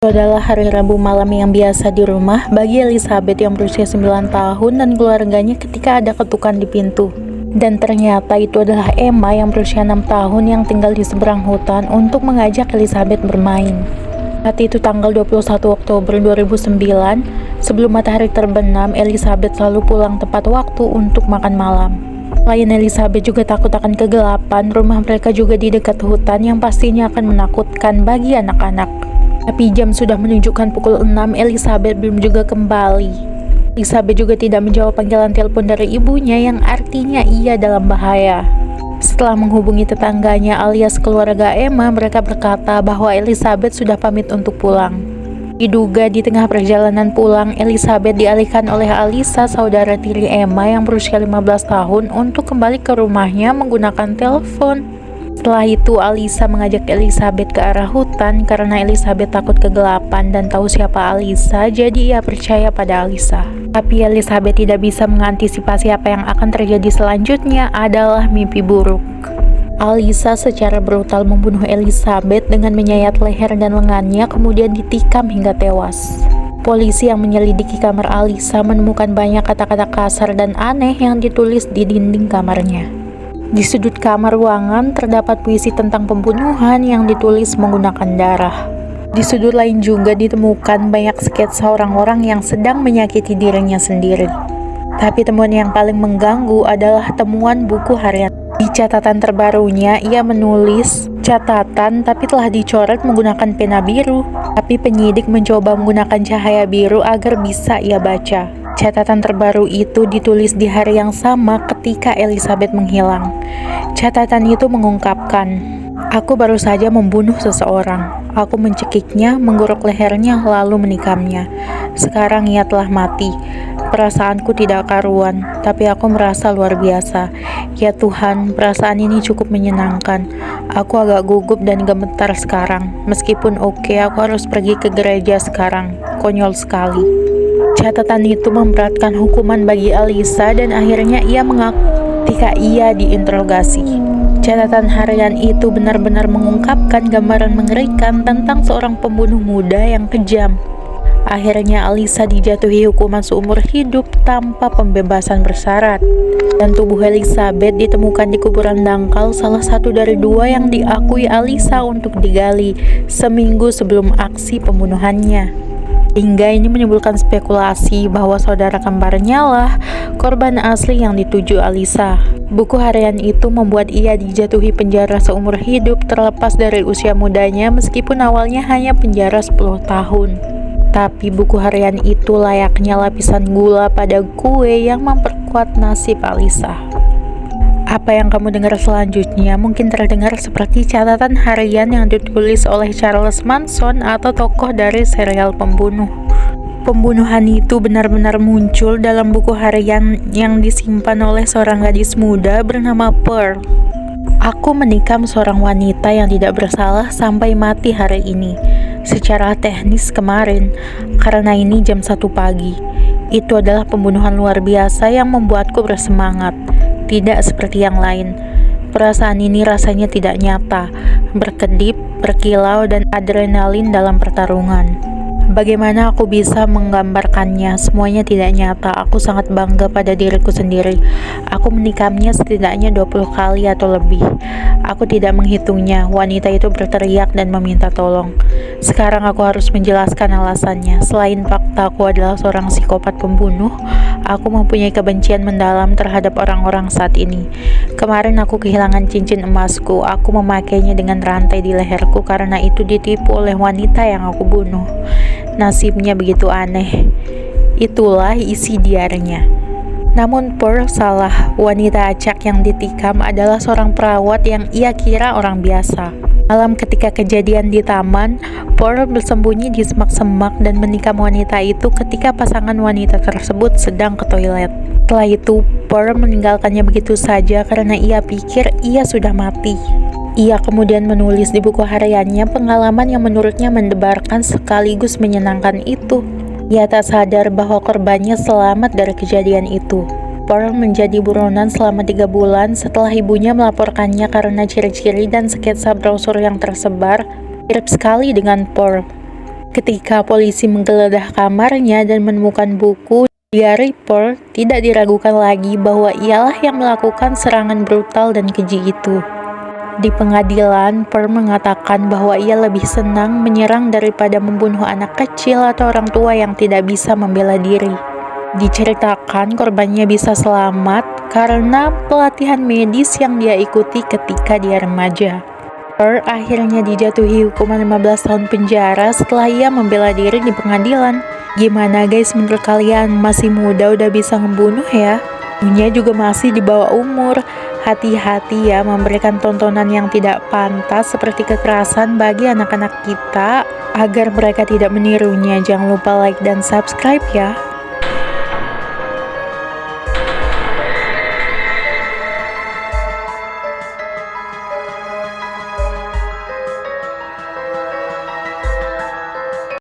Itu adalah hari Rabu malam yang biasa di rumah bagi Elizabeth yang berusia 9 tahun dan keluarganya ketika ada ketukan di pintu. Dan ternyata itu adalah Emma yang berusia 6 tahun yang tinggal di seberang hutan untuk mengajak Elizabeth bermain. Saat itu tanggal 21 Oktober 2009, sebelum matahari terbenam, Elizabeth selalu pulang tepat waktu untuk makan malam. Selain Elizabeth juga takut akan kegelapan, rumah mereka juga di dekat hutan yang pastinya akan menakutkan bagi anak-anak. Tapi jam sudah menunjukkan pukul 6, Elizabeth belum juga kembali. Elizabeth juga tidak menjawab panggilan telepon dari ibunya yang artinya ia dalam bahaya. Setelah menghubungi tetangganya alias keluarga Emma, mereka berkata bahwa Elizabeth sudah pamit untuk pulang. Diduga di tengah perjalanan pulang, Elizabeth dialihkan oleh Alisa, saudara tiri Emma yang berusia 15 tahun, untuk kembali ke rumahnya menggunakan telepon. Setelah itu, Alisa mengajak Elizabeth ke arah hutan karena Elizabeth takut kegelapan dan tahu siapa Alisa, jadi ia percaya pada Alisa. Tapi Elizabeth tidak bisa mengantisipasi apa yang akan terjadi selanjutnya adalah mimpi buruk. Alisa secara brutal membunuh Elizabeth dengan menyayat leher dan lengannya, kemudian ditikam hingga tewas. Polisi yang menyelidiki kamar Alisa menemukan banyak kata-kata kasar dan aneh yang ditulis di dinding kamarnya. Di sudut kamar ruangan terdapat puisi tentang pembunuhan yang ditulis menggunakan darah. Di sudut lain juga ditemukan banyak sketsa orang-orang yang sedang menyakiti dirinya sendiri. Tapi temuan yang paling mengganggu adalah temuan buku harian. Di catatan terbarunya, ia menulis catatan tapi telah dicoret menggunakan pena biru. Tapi penyidik mencoba menggunakan cahaya biru agar bisa ia baca. Catatan terbaru itu ditulis di hari yang sama ketika Elizabeth menghilang. Catatan itu mengungkapkan, "Aku baru saja membunuh seseorang. Aku mencekiknya, menggorok lehernya, lalu menikamnya. Sekarang ia telah mati. Perasaanku tidak karuan, tapi aku merasa luar biasa. Ya Tuhan, perasaan ini cukup menyenangkan. Aku agak gugup dan gemetar sekarang. Meskipun aku harus pergi ke gereja sekarang. Konyol sekali." Catatan itu memberatkan hukuman bagi Alisa dan akhirnya ia mengaku ketika ia diinterogasi. Catatan harian itu benar-benar mengungkapkan gambaran mengerikan tentang seorang pembunuh muda yang kejam. Akhirnya Alisa dijatuhi hukuman seumur hidup tanpa pembebasan bersyarat. Dan tubuh Elizabeth ditemukan di kuburan dangkal, salah satu dari dua yang diakui Alisa untuk digali seminggu sebelum aksi pembunuhannya. Hingga ini menimbulkan spekulasi bahwa saudara kembarnya lah korban asli yang dituju Alisa. Buku harian itu membuat ia dijatuhi penjara seumur hidup terlepas dari usia mudanya, meskipun awalnya hanya penjara 10 tahun. Tapi buku harian itu layaknya lapisan gula pada kue yang memperkuat nasib Alisa. Apa yang kamu dengar selanjutnya mungkin terdengar seperti catatan harian yang ditulis oleh Charles Manson atau tokoh dari serial pembunuh. Pembunuhan itu benar-benar muncul dalam buku harian yang disimpan oleh seorang gadis muda bernama Pearl. "Aku menikam seorang wanita yang tidak bersalah sampai mati hari ini. Secara teknis kemarin, karena ini jam 1 pagi. Itu adalah pembunuhan luar biasa yang membuatku bersemangat. Tidak seperti yang lain. Perasaan ini rasanya tidak nyata, berkedip, berkilau, dan adrenalin dalam pertarungan. Bagaimana aku bisa menggambarkannya? Semuanya tidak nyata. Aku sangat bangga pada diriku sendiri. Aku menikamnya setidaknya 20 kali atau lebih. Aku tidak menghitungnya." Wanita itu berteriak dan meminta tolong. "Sekarang aku harus menjelaskan alasannya. Selain fakta aku adalah seorang psikopat pembunuh, aku mempunyai kebencian mendalam terhadap orang-orang saat ini. Kemarin aku kehilangan cincin emasku. Aku memakainya dengan rantai di leherku karena itu ditipu oleh wanita yang aku bunuh. Nasibnya begitu aneh." Itulah isi diarinya. Namun Pearl salah. Wanita acak yang ditikam adalah seorang perawat yang ia kira orang biasa. Malam ketika kejadian di taman, Pearl bersembunyi di semak-semak dan menikam wanita itu ketika pasangan wanita tersebut sedang ke toilet. Setelah itu, Pearl meninggalkannya begitu saja karena ia pikir ia sudah mati. Ia kemudian menulis di buku hariannya pengalaman yang menurutnya mendebarkan sekaligus menyenangkan itu. Ia tak sadar bahwa korbannya selamat dari kejadian itu. Pearl menjadi buronan selama 3 bulan setelah ibunya melaporkannya karena ciri-ciri dan sketsa brosur yang tersebar mirip sekali dengan Pearl. Ketika polisi menggeledah kamarnya dan menemukan buku, diary Pearl tidak diragukan lagi bahwa ialah yang melakukan serangan brutal dan keji itu. Di pengadilan, Pearl mengatakan bahwa ia lebih senang menyerang daripada membunuh anak kecil atau orang tua yang tidak bisa membela diri. Diceritakan korbannya bisa selamat karena pelatihan medis yang dia ikuti ketika dia remaja. Pearl akhirnya dijatuhi hukuman 15 tahun penjara setelah ia membela diri di pengadilan. Gimana guys menurut kalian? Masih muda udah bisa ngebunuh ya? Dunia juga masih di bawah umur. Hati-hati ya memberikan tontonan yang tidak pantas seperti kekerasan bagi anak-anak kita agar mereka tidak menirunya. Jangan lupa like dan subscribe ya.